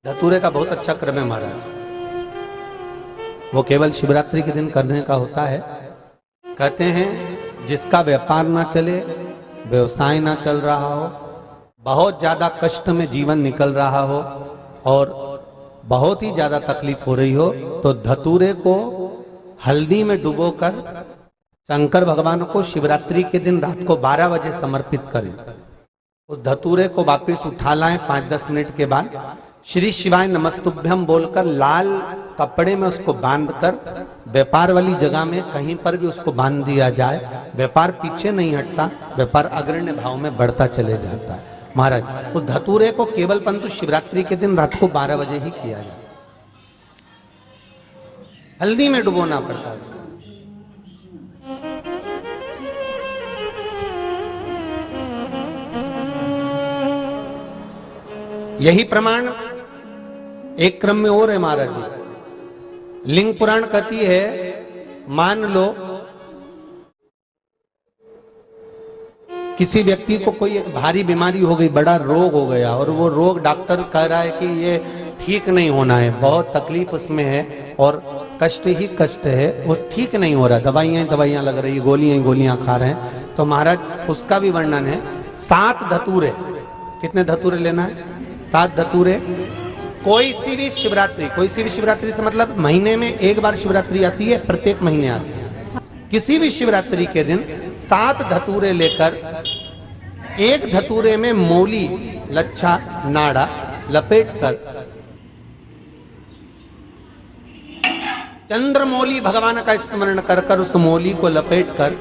धतूरे का बहुत अच्छा क्रम है महाराज। वो केवल शिवरात्रि के दिन करने का होता है। कहते हैं जिसका व्यापार ना चले, व्यवसाय ना चल रहा हो, बहुत ज्यादा कष्ट में जीवन निकल रहा हो और बहुत ही ज्यादा तकलीफ हो रही हो, तो धतूरे को हल्दी में डुबोकर शंकर भगवान को शिवरात्रि के दिन रात को 12 बजे समर्पित करें। उस धतूरे को वापस उठा लाएं 5-10 मिनट के बाद, श्री शिवाय नमस्तुभ्यम बोलकर लाल कपड़े में उसको बांधकर व्यापार वाली जगह में कहीं पर भी उसको बांध दिया जाए। व्यापार पीछे नहीं हटता, व्यापार अग्रण्य भाव में बढ़ता चले जाता है। महाराज उस धतूरे को केवल परंतु शिवरात्रि के दिन रात को 12 बजे ही किया जाए, हल्दी में डुबोना पड़ता है। यही प्रमाण एक क्रम में और है महाराज जी। लिंग पुराण कहती है, मान लो किसी व्यक्ति को कोई एक भारी बीमारी हो गई, बड़ा रोग हो गया और वो रोग डॉक्टर कह रहा है कि ये ठीक नहीं होना है, बहुत तकलीफ उसमें है और कष्ट ही कष्ट है, वो ठीक नहीं हो रहा, दवाइयां लग रही, गोलियां खा रहे हैं। तो महाराज उसका भी वर्णन है। 7 धतूरे, कितने धतूरे लेना है? 7 धतूरे। कोई सी भी शिवरात्रि से मतलब महीने में एक बार शिवरात्रि आती है, प्रत्येक महीने आती है। किसी भी शिवरात्रि के दिन 7 धतूरे लेकर, एक धतूरे में मौली लच्छा नाड़ा लपेटकर, चंद्रमौली भगवान का स्मरण कर उस मौली को लपेटकर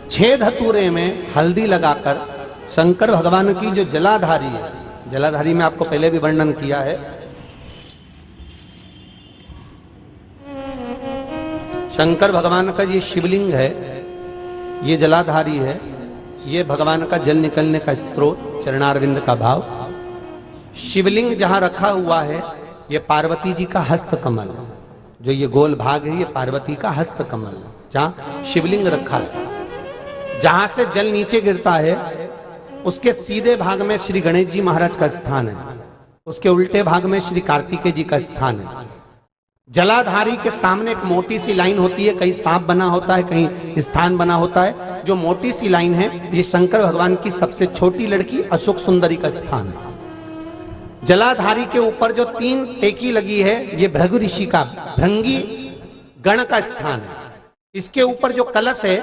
6 धतूरे में हल्दी लगाकर शंकर भगवान की जो जलाधारी है, जलाधारी में आपको पहले भी वर्णन किया है, शंकर भगवान का ये शिवलिंग है, ये जलाधारी है, ये भगवान का जल निकलने का स्त्रोत, चरणारविंद का भाव। शिवलिंग जहां रखा हुआ है ये पार्वती जी का हस्त कमल है, जो ये गोल भाग है ये पार्वती का हस्त कमल है, जहां शिवलिंग रखा है। जहां से जल नीचे गिरता है उसके सीधे भाग में श्री गणेश जी महाराज का स्थान है, उसके उल्टे भाग में श्री कार्तिकेय जी का स्थान है। जलाधारी के सामने एक मोटी सी लाइन होती है, कहीं सांप बना होता है, कहीं स्थान बना होता है। जो मोटी सी लाइन है ये शंकर भगवान की सबसे छोटी लड़की अशोक सुंदरी का स्थान है। जलाधारी के ऊपर जो 3 टेकी लगी है ये भृगु ऋषि का, भृंगी गण का स्थान है। इसके ऊपर जो कलश है,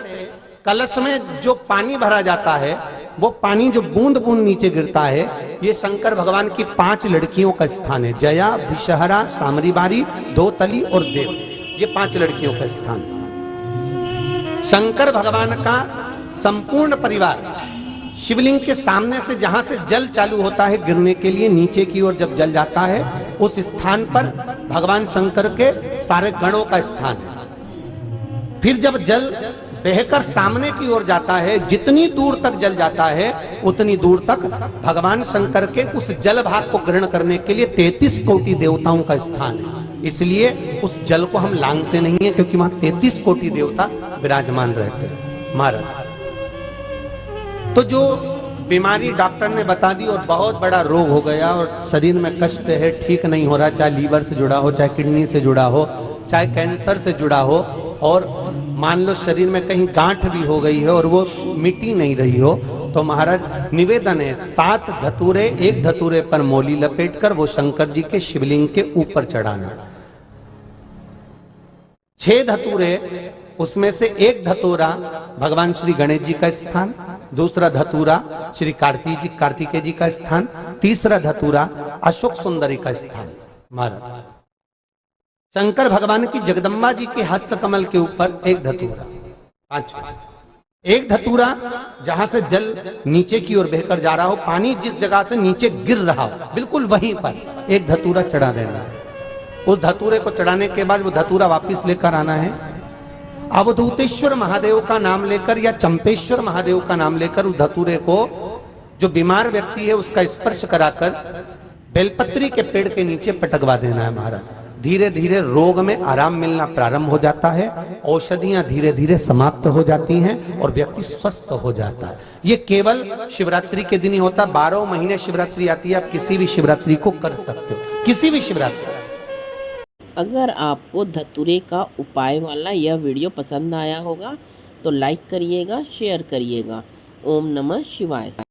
कलश में जो पानी भरा जाता है, वो पानी जो बूंद बूंद नीचे गिरता है, ये शंकर भगवान की 5 लड़कियों का स्थान है। जया, विषहरा, सामरीबारी, धोतली और देव, ये 5 लड़कियों का स्थान है। शंकर भगवान का संपूर्ण परिवार शिवलिंग के सामने से, जहां से जल चालू होता है गिरने के लिए नीचे की ओर जब जल जाता है, उस स्थान पर भगवान शंकर के सारे गणों का स्थान है। फिर जब जल बहकर सामने की ओर जाता है, जितनी दूर तक जल जाता है उतनी दूर तक भगवान शंकर के उस जल भाग को ग्रहण करने के लिए 33 कोटि देवताओं का स्थान है। इसलिए उस जल को हम लांघते नहीं है, क्योंकि वहां 33 कोटि देवता विराजमान रहते हैं महाराज। तो जो बीमारी डॉक्टर ने बता दी और बहुत बड़ा रोग हो गया और शरीर में कष्ट है, ठीक नहीं हो रहा, चाहे लीवर से जुड़ा हो, चाहे किडनी से जुड़ा हो, चाहे कैंसर से जुड़ा हो, और मान लो शरीर में कहीं गांठ भी हो गई है और वो मिटी नहीं रही हो, तो महाराज निवेदन है 7 धतूरे, एक धतूरे पर मौली लपेटकर वो शंकर जी के शिवलिंग के ऊपर चढ़ाना। 6 धतूरे, उसमें से एक धतूरा भगवान श्री गणेश जी का स्थान, दूसरा धतूरा श्री कार्तिकेय जी का स्थान, तीसरा धतूरा अशोक सुंदरी का स्थान। महाराज शंकर भगवान की जगदम्बा जी के हस्त कमल के ऊपर एक धतूरा, 5, एक धतूरा जहां से जल नीचे की ओर बहकर जा रहा हो, पानी जिस जगह से नीचे गिर रहा हो बिल्कुल वहीं पर एक धतूरा चढ़ा देना है। उस धतूरे को चढ़ाने के बाद वो धतूरा वापिस लेकर आना है, अवधूतेश्वर महादेव का नाम लेकर या चंपेश्वर महादेव का नाम लेकर उस धतूरे को, जो बीमार व्यक्ति है उसका स्पर्श कराकर बेलपत्री के पेड़ के नीचे पटकवा देना है महाराज। धीरे धीरे रोग में आराम मिलना प्रारंभ हो जाता है, औषधियां धीरे धीरे समाप्त हो जाती हैं और व्यक्ति स्वस्थ हो जाता है। ये केवल शिवरात्रि के दिन ही होता, 12 महीने शिवरात्रि आती है, आप किसी भी शिवरात्रि को कर सकते हो, किसी भी शिवरात्रि। अगर आपको धतूरे का उपाय वाला यह वीडियो पसंद आया होगा तो लाइक करिएगा, शेयर करिएगा। ओम नमः शिवाय।